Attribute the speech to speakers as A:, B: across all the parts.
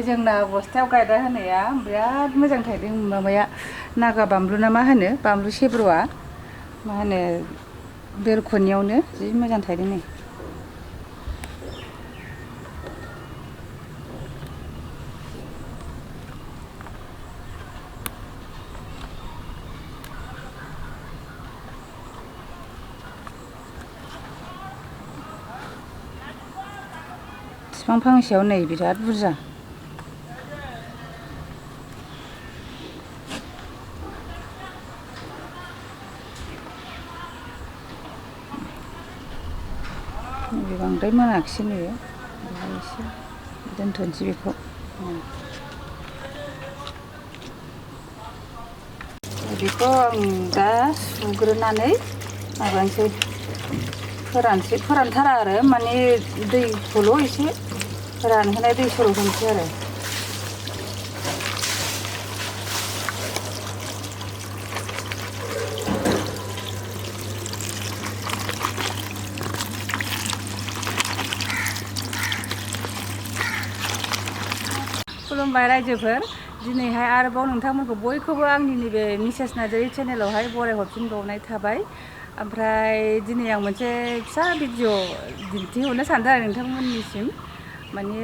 A: जोंना बस्थायाव गायना होनाया बिराद मोजां थायदों माबाया नागा बामलु ना मा होनो बामलु सेब्र'आ मा होनो बेलकनियावनो जि मोजां थायदों नै बिफां फांसेयाव नै बिराद बुरजा नैबे बांद्राय मोनाखिसै नैबे एसे दोनथ'नोसै बेखौ बेखौ आं दा सुग्रोनानै माबानोसै फोरानथारा आरो माने दैखौल' एसे रानहोनाय दै सर' होनोसै आरो खुलुमबाय रायजोफोर दिनैहाय आरोबाव नोंथांमोनखौ बयखौबो आंनि नैबे मिसेस नार्जारि चेनेलावहाय बरायहरफिनबावनाय थाबाय ओमफ्राय दिनै आं मोनसे फिसा भिडिअ दिन्थिहरनो सानदों आरो नोंथांमोननिसिम माने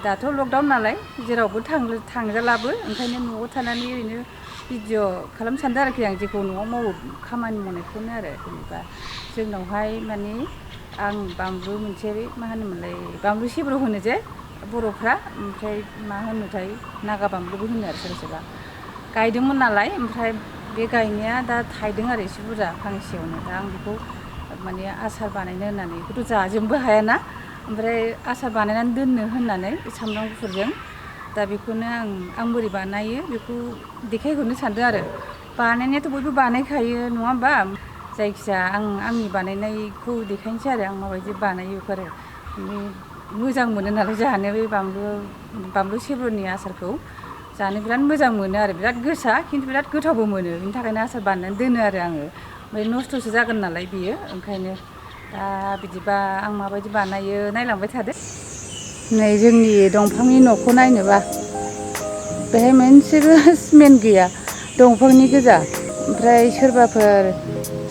A: दाथ' लकडाउन नालाय जेरावबो थांजालाबो ओंखायनो न'आव थानानै ओरैनो भिडिअ खालामनो सानदों आरोखि आं जेखौ न'आव मावो खामानि मावनायखौनो आरो जेनेबा जोंनावहाय माने आं बानलु मोनसे मा होनोमोनलाय बानलु सिब्र' होनो जे बर'फ्रा ओमफ्राय मा होनोथाय नागा बानलुबो होनो आरो सोरबा सोरबा गायदोंमोन नालाय ओमफ्राय बे गायनाया दा थायदों आरो एसे बुरजा फांसेयावनो दा आं बेखौ माने आसार बानायनो होननानै बेखौथ' जाजोबनोबो हायाना ओमफ्राय आसार बानायनानै दोननो होननानै सामब्राम गुफुरजों दा बेखौनो आं बोरै बानायो बेखौ देखायहरनो सानदों आरो बानायनायाथ' बयबो बानायखायो नङा होमबा जायखिजाया आंनि बानायनायखौ देखायनोसै आरो आं माबायदि बानायो बेखौ आरो मोजां मोनो नालाय जानो बे बानलु सेब्र'नि आसारखौ जानो बिराद मोजां मोनो आरो बिराद गोसा खिन्थु बिराद गोथावबो मोनो बिनि थाखायनो आसार बानायनानै दोनो आरो आङो ओमफ्राय नस्थ'सो जागोन नालाय बियो ओंखायनो दा बिदिबा आं माबायदि बानायो नायलांबाय थादो नै जोंनि दंफांनि न'खौ नायनोबा बेहाय मोनसेबो सिमेन्ट गैया दंफांनि गोजा ओमफ्राय सोरबाफोर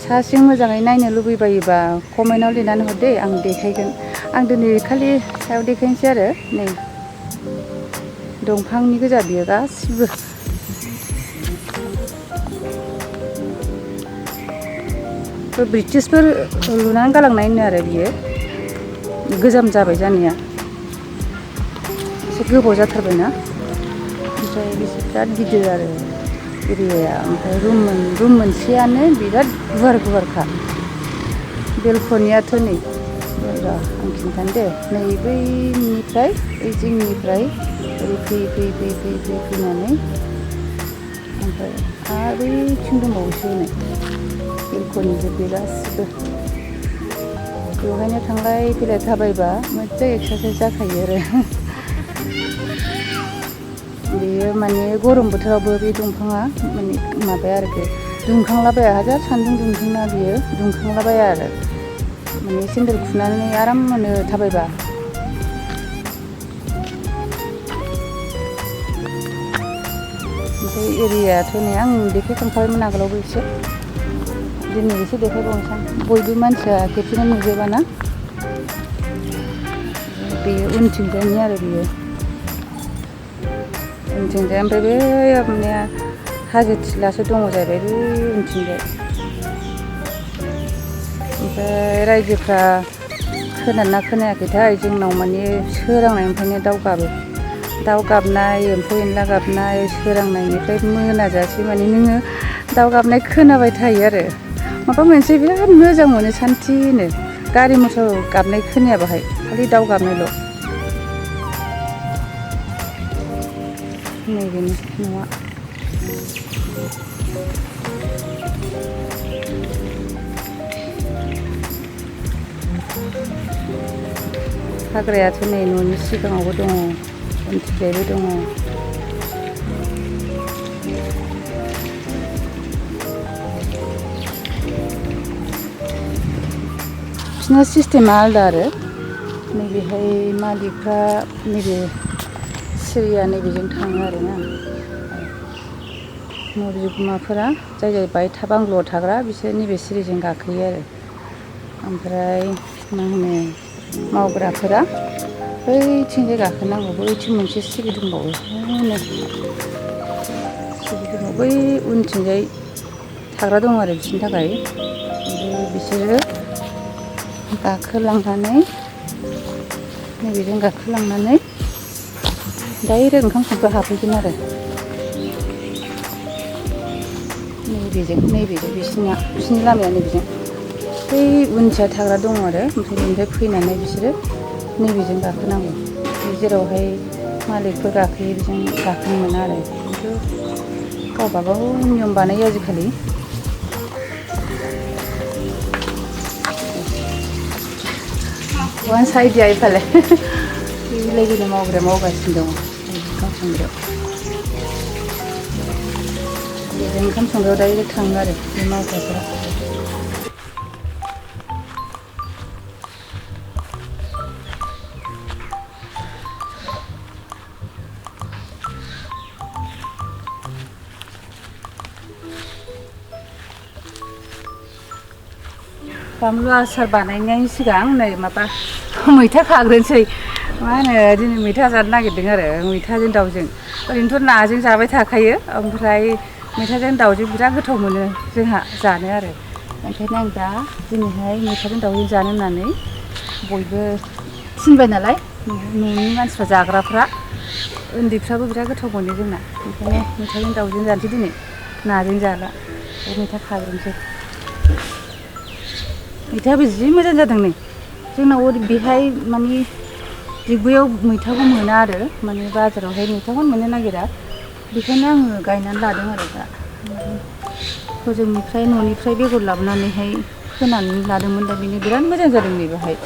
A: सा सिं मोजाङै नायनो लुबैबायोबा कमेन्टआव लिरनानै हर दे आं देखायगोन आं दिनै खालि सायाव देखायनोसै आरो नै दंफांनि गोजा बियो गासिबो ब्रिटिशफोर लुनानै गालांनायनो आरो बियो गोजाम जाबाय जानाया एसे गोबाव जाथारबायना ओमफ्राय बेसे बिराद गिदिर आरो एरियाया ओमफ्राय रुम मोनसेयानो बिराद गुवारखा बेलकनियाथ' नै र' आं खिन्थानो दे नै बैनिफ्राय ओइ जिंनिफ्राय ओरै फैयै फैनानै ओमफ्राय आरो बैथिं दंबावोसो नै बेलकनिजों बे गासिबो बेवहायनो थांलाय फैलाय थाबायबा मोजां एक्सारसाइस जाखायो आरो बेयो माने गरम बोथोरावबो बे दंफाङा माने माबाया आरोखि दुंखांलाबाया हाजार सान्दुं दुंदोंना बियो दुंखांलाबाया आरो माने सेन्देल खुनानै आराम मोनो थाबायबा ओमफ्राय एरियायाथ' नै आं देखायखांखाबायमोन आगोलावबो एसे दिनै एसे देखायबावनोसै आं बयबो मानसिया खेबसेनो नुजोबाना बेयो उनथिंजायनि आरो बेयो उनथिंजाय ओमफ्राय बे माने हाजो थिलासो दङ जाहैबाय बे उनथिंजाय ओमफ्राय रायजोफ्रा खोनादोंना खोनायाखैथाय जोंनाव माने सोरांनायनिफ्रायनो दाउ गाबनाय एम्फौ एनला गाबनाय सोरांनायनिफ्राय मोनाजासे माने नोङो दाउ गाबनाय खोनाबाय थायो आरो माबा मोनसे बिराद मोजां मोनो सान्थिनो गारि मथर गाबनाय खोनाया बाहाय खालि दाउ गाबनायल' नैबेनो न'आ हाग्रायाथ' नै न'नि सिगाङावबो दङ उनथिंजायबो दङ बिसिना सिस्टेमा आलादा आरो नैबेहाय मालिकफ्रा नैबे सिरिया नैबेजों थाङो आरोना न' बिगोमाफोरा जाय जाय बाहाय बांग्ल'आव थाग्रा बिसोर नैबे सिरिजों गाखोयो आरो ओमफ्राय मा होनो मावग्राफोरा बैथिंजाय गाखोनांगौ बैथिं मोनसे सिरि दंबावो बै उनथिंजाय थाग्रा दं आरो बिसोरनि थाखाय ओमफ्राय बिसोरो गाखोलांनानै नैबेजों गाखोलांनानै डाइरेक्ट ओंखाम संग्रा हाबफैगोन आरो नैबेजों बिसिनि लामाया नैबेजों बै उनथिंजाय थाग्रा दङ आरो ओमफ्राय बेनिफ्राय फैनानै बिसोरो नैबेजों गाखोनांगौ जेरावहाय मालिकफोर गाखोयो बेजों गाखोनो मोना आरो खिन्थु गावबागाव नियम बानायो आजिखालि वान्स आइडिया इफाले बेबायदिनो मावग्राया मावगासिनो दङ ओंखाम संग्रायाव बेजों ओंखाम संग्रायाव डाइरेक्ट थाङो आरो बे मावग्राफोरा बानलु आसार बानायनायनि सिगां नै माबा मैथा खाग्रोनोसै मा होनो दिनै मैथा जानो नागिरदों आरो मैथाजों दाउजों ओरैनोथ' नाजों जाबाय थाखायो ओमफ्राय मैथाजों दाउजों बिराद गोथाव मोनो जोंहा जानो आरो ओंखायनो आं दा दिनैहाय मैथाजों दाउजों जानो होननानै बयबो थिनबाय नालाय न'नि मानसिफ्रा जाग्राफ्रा उन्दैफ्राबो बिराद गोथाव मोनो जोंना ओंखायनो मैथाजों दाउजों जानोसै दिनै नाजों जाला मैथा खाग्रोनोसै मैथायाबो जि मोजां जादों नै जोंनाव ओरै बेहाय माने दिगबैयाव मैथाखौ मोना आरो माने बाजारावहाय मैथाखौनो मोननो नागिरा बेखायनो आङो गायनानै लादों आरो दा हजोंनिफ्राय न'निफ्राय बेगर लाबोनानैहाय फोनानै लादोंमोन दा बेनो बिराद मोजां जादों नै बेहाय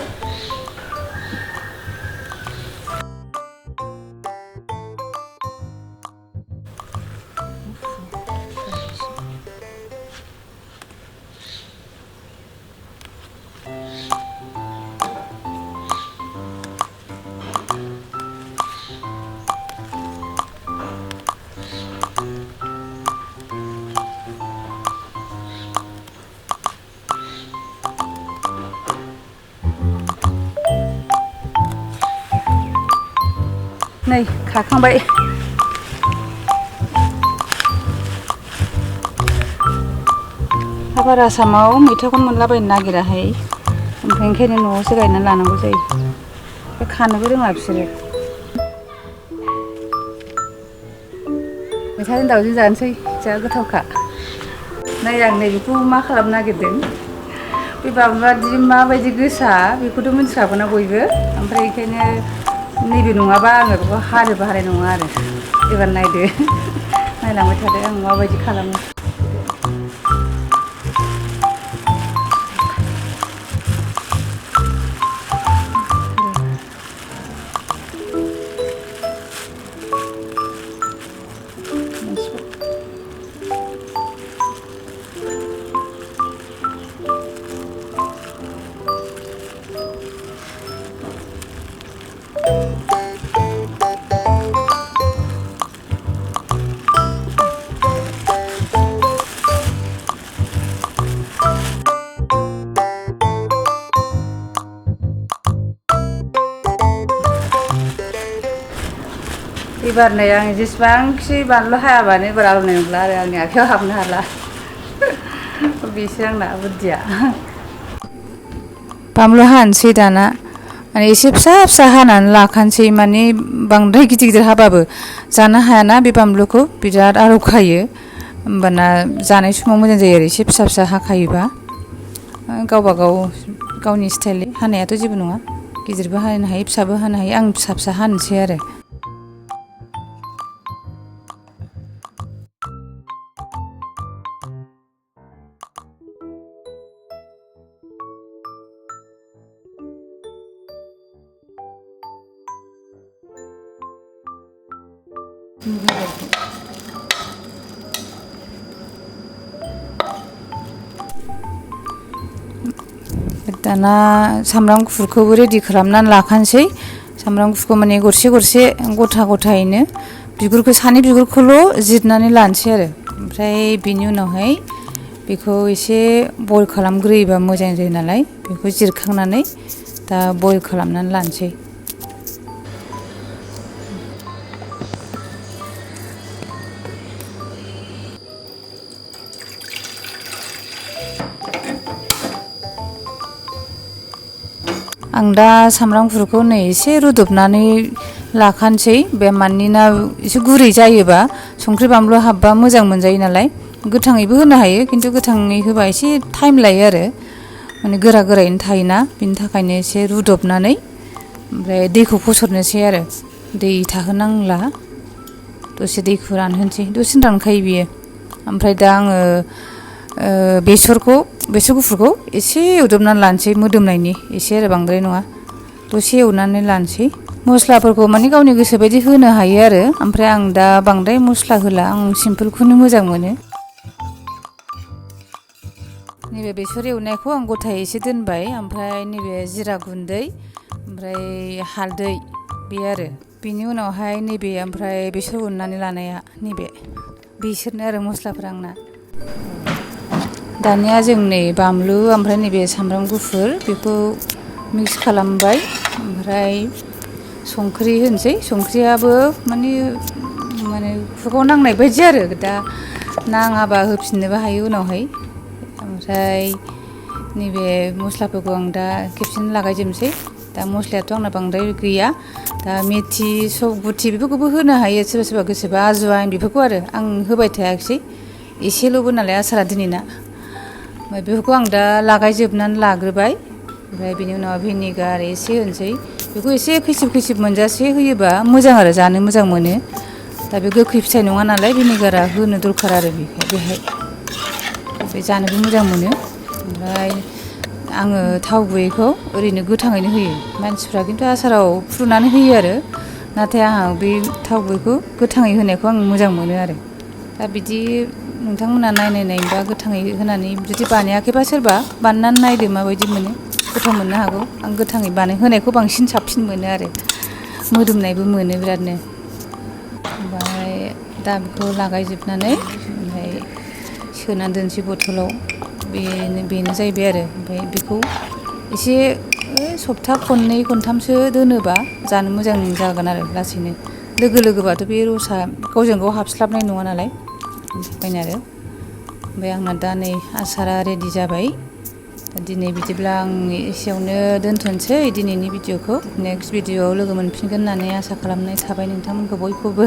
A: नै खाखांबाय हाबार आसामाव मैथाखौनो मोनलाबायनो नागिराहाय ओमफ्राय ओंखायनो न'आवसो गायनानै लानांगौ जायो ओमफ्राय खानोबो रोङा बिसोरो मैथाजों दाउजों जानोसै जा गोथावखा नै आं नैबेखौ मा खालामनो नागिरदों बे बानलुआ दि माबायदि गोसा बेखौथ' मिन्थिखागौना बयबो ओमफ्राय ओंखायनो नैबे नङाबा आङो बेखौ हानोबो हानाय नङा आरो एबार नायदो नायलांबाय थादो आं माबायदि खालामो एबार नै आं जेसेबांखि बानलु हायाबानो एबार आलौनाय नंला आरो आंनि आखायाव हाबनो हाला बेसो आंना बुद्धिया बानलु हानोसै दाना माने एसे फिसा फिसा हानानै लाखानोसै माने बांद्राय गिदिर गिदिर हाबाबो जानो हायाना बे बानलुखौ बिराद आलौखायो होमबाना जानाय समाव मोजां जायो आरो एसे फिसा फिसा हाखायोबा गावबा गाव गावनि स्टाइल हानायाथ' जेबो नङा गिदिरबो हानो हायो फिसाबो हानो हायो आं फिसा फिसा हानोसै आरो दाना सामब्राम गुफुरखौबो रेडि खालामनानै लाखानोसै सामब्राम गुफुरखौ माने गरसे गरसे गथा गथायैनो बिगुरखौ सानि बिगुरखौल' जिरनानै लानोसै आरो ओमफ्राय बिनि उनावहाय बेखौ एसे बयल खालामग्रोयोबा मोजां जायो नालाय बेखौ जिरखांनानै दा बयल खालामनानै लानोसै। आं दा सामब्राम गुफुरखौ नै एसे रुदबनानै लाखानोसै बे मानोना एसे गुरै जायोबा संख्रि बानलु हाबबा मोजां मोनजायो नालाय गोथाङैबो होनो हायो खिन्थु गोथाङै होबा एसे टाइम लायो आरो माने गोरा गोरायैनो थायोना बिनि थाखायनो एसे रुदबनानै ओमफ्राय दैखौ फसरनोसै आरो दै थाहोनांला दसे दैखौ रानहोनोसै दसेनो रानखायो बियो। ओमफ्राय दा आङो बेसर गुफुरखौ एसे एवदबनानै लानोसै मोदोमनायनि एसे आरो बांद्राय नङा दसे एवनानै लानोसै। मस्लाफोरखौ माने गावनि गोसो बायदि होनो हायो आरो ओमफ्राय आं दा बांद्राय मस्ला होला आं सिम्पोलखौनो मोजां मोनो। नैबे बेसर एवनायखौ आं गथायै एसे दोनबाय ओमफ्राय नैबे जिरा गुन्दै ओमफ्राय हालदै बे आरो बेनि उनावहाय नैबे ओमफ्राय बेसर उननानै लानाया नैबे बिसोरनो आरो मस्लाफोरा आंना। दानिया जों नै बानलु ओमफ्राय नैबे सामब्राम गुफुर बेखौ मिक्स खालामबाय ओमफ्राय संख्रि होनोसै संख्रियाबो माने खुगायाव नांनाय बायदि आरो दा नाङाबा होफिननोबो हायो उनावहाय। ओमफ्राय नैबे मस्लाफोरखौ आं दा खेबसेनो लागायजोबनोसै। दा मस्लायाथ' आंना बांद्राय गैया दा मेथि गुथि बेफोरखौबो होनो हायो सोरबा सोरबा गोसोबा आजवाइन बेफोरखौ आरो आं होबाय थायाखिसै एसेल'बो नालाय आसारा दिनैना ओमफ्राय बेफोरखौ आं दा लागायजोबनानै लाग्रोबाय। ओमफ्राय बेनि उनाव भिनेगार एसे होनोसै बेखौ एसे खैसिब खैसिब मोनजासे होयोबा मोजां आरो जानो मोजां मोनो। दा बे गोखै फिथाइ नङा नालाय भिनेगारा होनो दरखार आरो बेहाय बे जानोबो मोजां मोनो। ओमफ्राय आङो थाव गुबैखौ ओरैनो गोथाङैनो होयो मानसिफ्रा खिन्थु आसाराव फुदुंनानै होयो आरो नाथाय आंहा बे थाव गुबैखौ गोथाङै होनायखौ आं मोजां मोनो आरो दा बिदि नोंथांमोना नायबा गोथाङै होनानै जुदि बानायाखैबा सोरबा बानायनानै नायदो माबायदि मोनो गोथाव मोननो हागौ। आं गोथाङै होनायखौ बांसिन साबसिन मोनो आरो मोदोमनायबो मोनो बिरादनो। ओमफ्राय दा बेखौ लागायजोबनानै ओमफ्राय सोनानै दोनसै बथलाव बेनो जाहैबाय आरो ओमफ्राय बेखौ एसे सप्ता खननै खनथामसो दोनोबा जानो मोजां जागोन आरो लासैनो लोगो लोगोबाथ' बे रसा गावजों गाव हाबस्लाबनाय नङा नालाय बिनि थाखायनो आरो ओमफ्राय आंना दा नै आसारा रेडि जाबाय। दिनै बिदिब्ला आं एसेयावनो दोनथ'नोसै दिनैनि भिडिअ'खौ नेक्स्ट भिडिअ'आव लोगो मोनफिनगोन होननानै आसा खालामनाय थाबाय नोंथांमोनखौ बयखौबो।